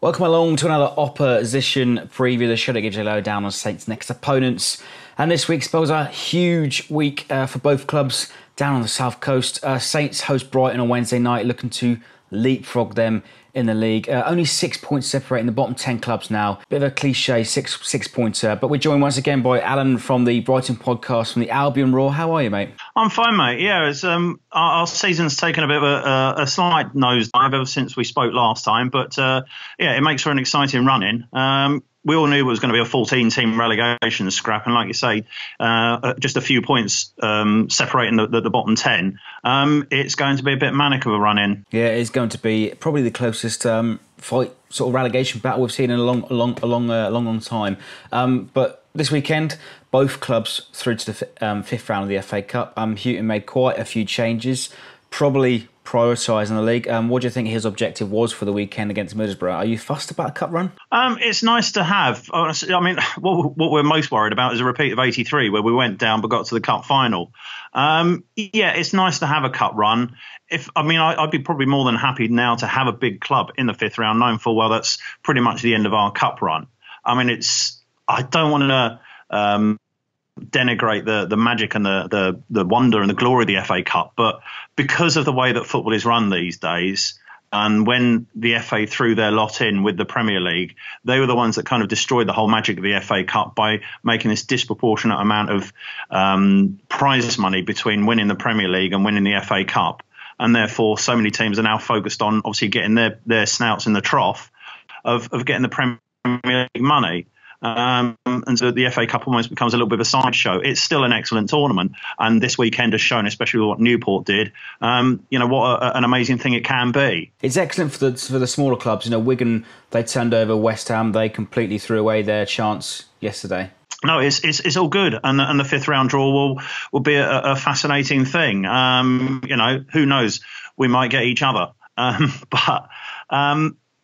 Welcome along to another opposition preview, the show that gives you a lowdown on Saints' next opponents. And this week spells a huge week for both clubs down on the south coast. Saints host Brighton on Wednesday night, looking to leapfrog them in the league. Only 6 points separating the bottom 10 clubs now. Bit of a cliche six-pointer. But we're joined once again by Alan from the Brighton podcast from the Albion Roar. How are you, mate? I'm fine, mate. Yeah, it's, our season's taken a bit of a slight nosedive ever since we spoke last time. But yeah, it makes for an exciting run-in. We all knew it was going to be a 14-team relegation scrap. And like you say, just a few points separating the bottom 10. It's going to be a bit manic of a run-in. Yeah, it's going to be probably the closest fight sort of relegation battle we've seen in a long time. But this weekend, both clubs through to the fifth round of the FA Cup. Hughton made quite a few changes, probably prioritising the league. What do you think his objective was for the weekend against Middlesbrough? Are you fussed about a cup run? It's nice to have. I mean, what we're most worried about is a repeat of '83, where we went down but got to the cup final. Yeah, it's nice to have a cup run. I'd be probably more than happy now to have a big club in the fifth round, knowing full well that's pretty much the end of our cup run. I mean, I don't want to denigrate the magic and the wonder and the glory of the FA Cup, but because of the way that football is run these days, and when the FA threw their lot in with the Premier League, they were the ones that kind of destroyed the whole magic of the FA Cup by making this disproportionate amount of prize money between winning the Premier League and winning the FA Cup. And therefore, so many teams are now focused on obviously getting their snouts in the trough of getting the Premier League money. And so the FA Cup almost becomes a little bit of a sideshow. It's still an excellent tournament, and this weekend has shown, especially what Newport did, what an amazing thing it can be. It's excellent for the smaller clubs. You know, Wigan, they turned over West Ham. They completely threw away their chance yesterday. No, it's all good, and the fifth round draw will be a fascinating thing. Who knows? We might get each other,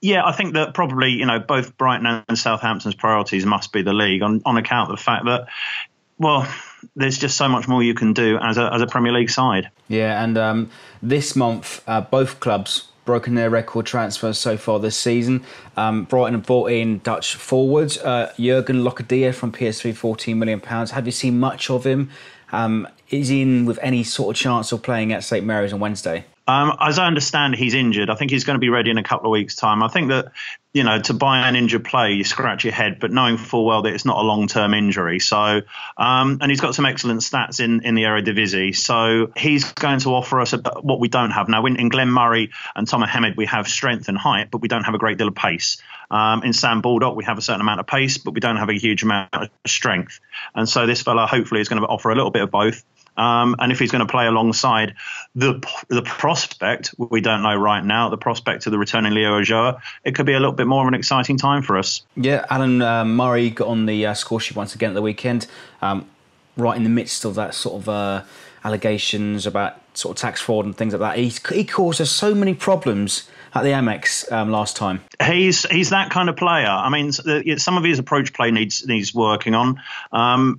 yeah, I think that probably, both Brighton and Southampton's priorities must be the league on account of the fact that, well, there's just so much more you can do as a Premier League side. Yeah, and this month, both clubs broken their record transfers so far this season. Brighton have brought in Dutch forward Jurgen Locadia from PSV, £14 million. Have you seen much of him? Is he in with any sort of chance of playing at St Mary's on Wednesday? As I understand, he's injured. I think he's going to be ready in a couple of weeks' time. I think that, to buy an injured player, you scratch your head, but knowing full well that it's not a long-term injury. So, and he's got some excellent stats in the Eredivisie. So he's going to offer us what we don't have. Now, in Glenn Murray and Tom Hammond, we have strength and height, but we don't have a great deal of pace. In Sam Baldock, we have a certain amount of pace, but we don't have a huge amount of strength. And so this fella hopefully is going to offer a little bit of both. And if he's going to play alongside the prospect, we don't know right now, the prospect of the returning Leo Ajoa, it could be a little bit more of an exciting time for us. Yeah, Alan Murray got on the score sheet once again at the weekend, right in the midst of that sort of allegations about sort of tax fraud and things like that. He caused us so many problems at the Amex last time. He's that kind of player. I mean, some of his approach play needs working on.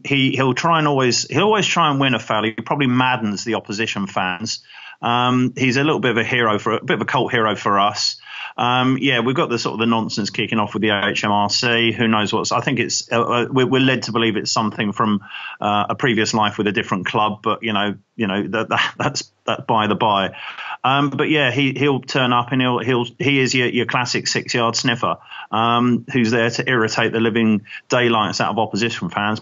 He'll always try and win a foul. He probably maddens the opposition fans. He's a little bit of a bit of a cult hero for us. Yeah, we've got the sort of the nonsense kicking off with the HMRC. Who knows what's? I think it's we're led to believe it's something from a previous life with a different club, but that's by the by. But yeah, he'll turn up and he is your classic 6-yard sniffer, who's there to irritate the living daylights out of opposition fans,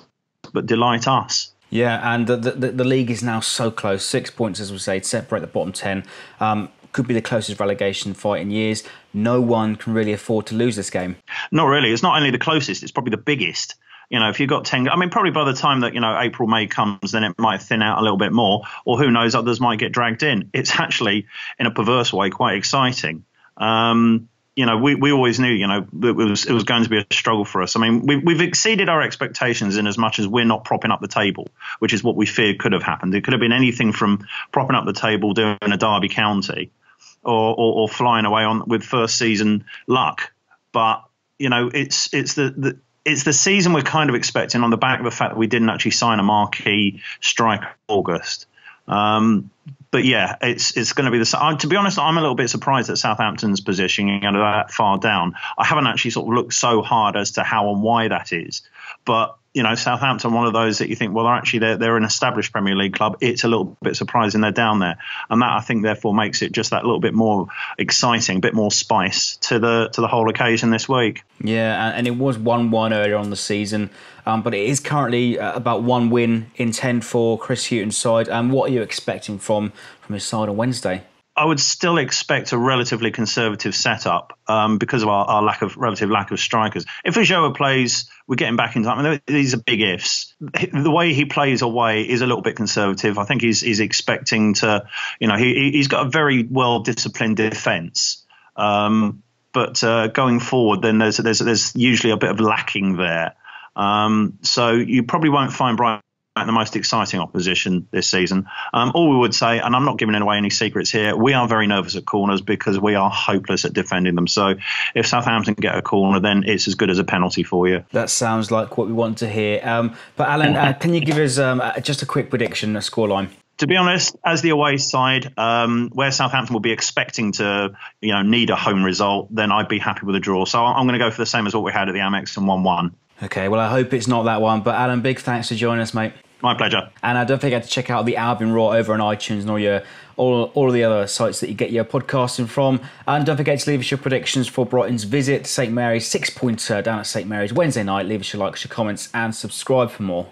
but delight us. Yeah, and the league is now so close. 6 points, as we say, to separate the bottom 10. Could be the closest relegation fight in years. No one can really afford to lose this game. Not really. It's not only the closest, it's probably the biggest. If you've got 10, probably by the time that, April, May comes, then it might thin out a little bit more, or who knows, others might get dragged in. It's actually, in a perverse way, quite exciting. We always knew, it was going to be a struggle for us. I mean, we've exceeded our expectations in as much as we're not propping up the table, which is what we feared could have happened. It could have been anything from propping up the table, doing a Derby County, or flying away with first season luck. But, it's the season we're kind of expecting on the back of the fact that we didn't actually sign a marquee striker in August. But yeah, it's going to be the. To be honest, I'm a little bit surprised at Southampton's positioning that far down. I haven't actually sort of looked so hard as to how and why that is. But Southampton, one of those that you think, well, they're an established Premier League club. It's a little bit surprising they're down there, and that I think therefore makes it just that little bit more exciting, a bit more spice to the whole occasion this week. Yeah, and it was 1-1 earlier on the season, but it is currently about 1 win in 10 for Chris Hughton's side. And what are you expecting from his side on Wednesday? I would still expect a relatively conservative setup because of our relative lack of strikers. If Ulloa plays, we're getting back into. I mean, these are big ifs. The way he plays away is a little bit conservative. I think he's expecting to, he's got a very well disciplined defence. But going forward, then there's usually a bit of lacking there. So you probably won't find Brighton the most exciting opposition this season. All we would say, and I'm not giving away any secrets here, we are very nervous at corners because we are hopeless at defending them. So if Southampton get a corner, then it's as good as a penalty for you. That sounds like what we want to hear. But Alan, can you give us just a quick prediction, a scoreline? To be honest, as the away side, where Southampton will be expecting to, need a home result, then I'd be happy with a draw. So I'm going to go for the same as what we had at the Amex and 1-1. Okay, well, I hope it's not that one. But Alan, big thanks for joining us, mate. My pleasure. And don't forget to check out the Albion Roar over on iTunes and all of the other sites that you get your podcasting from. And don't forget to leave us your predictions for Brighton's visit to St Mary's, 6-pointer down at St Mary's Wednesday night. Leave us your likes, your comments, and subscribe for more.